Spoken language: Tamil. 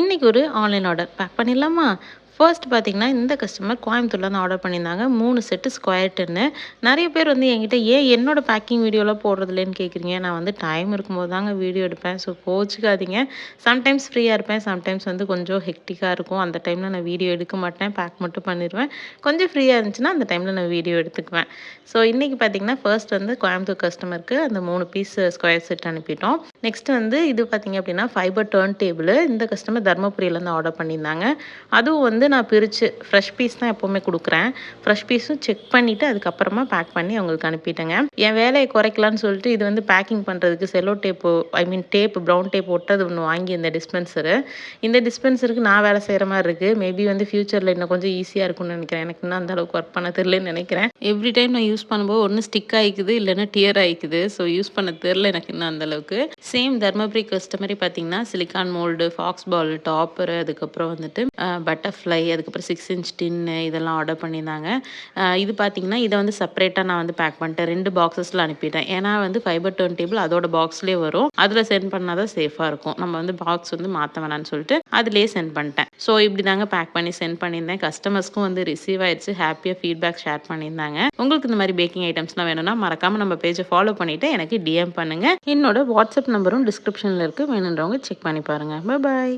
இன்னைக்கு ஒரு ஆன்லைன் ஆர்டர் பேக் பண்ணிடலாமா? ஃபர்ஸ்ட் பார்த்தீங்கன்னா, இந்த கஸ்டமர் கோயம்புத்தூர்லேருந்து ஆர்டர் பண்ணியிருந்தாங்க. 3 செட்டு ஸ்கொயர் டின்னு. நெறைய பேர் வந்து என்கிட்ட ஏன் என்னோட பேக்கிங் வீடியோலாம் போடுறதில்லன்னு கேட்குறீங்க. நான் வந்து டைம் இருக்கும்போது தாங்க வீடியோ எடுப்பேன். ஸோ கோவிச்சுக்காதீங்க. சம்டைம்ஸ் ஃப்ரீயா இருப்பேன். சம்டைம்ஸ் வந்து கொஞ்சம் ஹெக்டிக்கா இருக்கும். அந்த டைம்ல நான் வீடியோ எடுக்க மாட்டேன். பேக் மட்டும் பண்ணிருவேன். கொஞ்சம் ஃப்ரீயா இருந்துச்சுன்னா, அந்த டைம்ல நான் வீடியோ எடுத்துக்குவேன். ஸோ இன்னைக்கு பார்த்தீங்கன்னா, ஃபர்ஸ்ட் வந்து கோயம்புத்தூர் கஸ்டமருக்கு அந்த 3 பீஸ் ஸ்கொயர் செட் அனுப்பிட்டோம். நெக்ஸ்ட் வந்து இது பார்த்தீங்க அப்படின்னா, ஃபைபர் டர்ன் டேபிள். இந்த கஸ்டமர் தர்மபுரியிலேருந்து ஆர்டர் பண்ணியிருந்தாங்க. அதுவும் வந்து நான் பிரிச்சு ஃப்ரெஷ் பீஸ் தான் எப்பவுமே குடுக்குறேன். ஃப்ரெஷ் பீஸும் செக் பண்ணிட்டு, அதுக்கப்புறமா பேக் பண்ணி அவங்களுக்கு அனுப்பிட்டேங்க. என் வேலைய குறைக்கலான்னு சொல்லிட்டு, இது வந்து பேக்கிங் பண்றதுக்கு cello tape tape brown tape ஒட்டது ஒண்ணு வாங்கியிருந்தேன் டிஸ்பென்சரு. இந்த டிஸ்பென்சருக்கு நான் வேலை செய்ற மாரி இருக்கு. மேபி வந்து ஃபியூச்சர்ல இன்னும் கொஞ்சம் ஈஸியா இருக்கும்னு நெனைக்கிறேன். எனக்கு இன்னும் அந்த அளவுக்கு ஒர்க் பண்ண தெரியலன்னு நெனைக்கிறேன். எவ்ரி டைம் நான் யூஸ் பண்ணும்போது ஒண்ணு ஸ்டிக் ஆயிக்குது, இல்லன்னா டியர் ஆயிக்குது. ஸோ யூஸ் பண்ண தெரியல எனக்கு இன்னும் அந்த அளவுக்கு. சேம் தர்மபுரி கஸ்டமரே பார்த்தீங்கன்னா, சிலிக்கான் மோல்டு, ஃபாக்ஸ் பால், டாப்பரு, அதுக்கப்புறம் வந்துட்டு பட்டர்ஃப்ளை, அதுக்கப்புறம் 6 இன்ச் டின்னு இதெல்லாம் ஆர்டர் பண்ணியிருந்தாங்க. இது பார்த்தீங்கன்னா, இத வந்து செப்பரேட்டா நான் வந்து பேக் பண்ணிட்டேன். 2 பாக்ஸஸ்ல அனுப்பிட்டேன். ஏன்னா வந்து ஃபைபர் டர்ன் டேபிள் அதோட பாக்ஸ்லயே வரும். அதுல சென்ட் பண்ணா தான் சேஃபா இருக்கும். நம்ம வந்து பாக்ஸ் வந்து மாத்த வேணாம்னு சொல்லிட்டு, அதிலேயே சென்ட் பண்ணிட்டேன். ஸோ இப்படி தாங்க பேக் பண்ணி சென்ட் பண்ணியிருந்தேன். கஸ்டமர்ஸ்க்கும் வந்து ரிசீவ் ஆயிடுச்சு. ஹேப்பியா ஃபீட்பேக் ஷேர் பண்ணியிருந்தாங்க. உங்களுக்கு இந்த மாரி பேக்கிங் ஐட்டம்ஸ்லாம் வேணும்னா, மறக்காம நம்ம பேஜ ஃபாலோ பண்ணிட்டு எனக்கு டிஎம் பண்ணுங்க. என்னோட வாட்ஸ்அப் நம்பரும் டிஸ்கிரிப்ஷன்ல இருக்கு. வேணுன்றவங்க செக் பண்ணி பாருங்க. பாய்.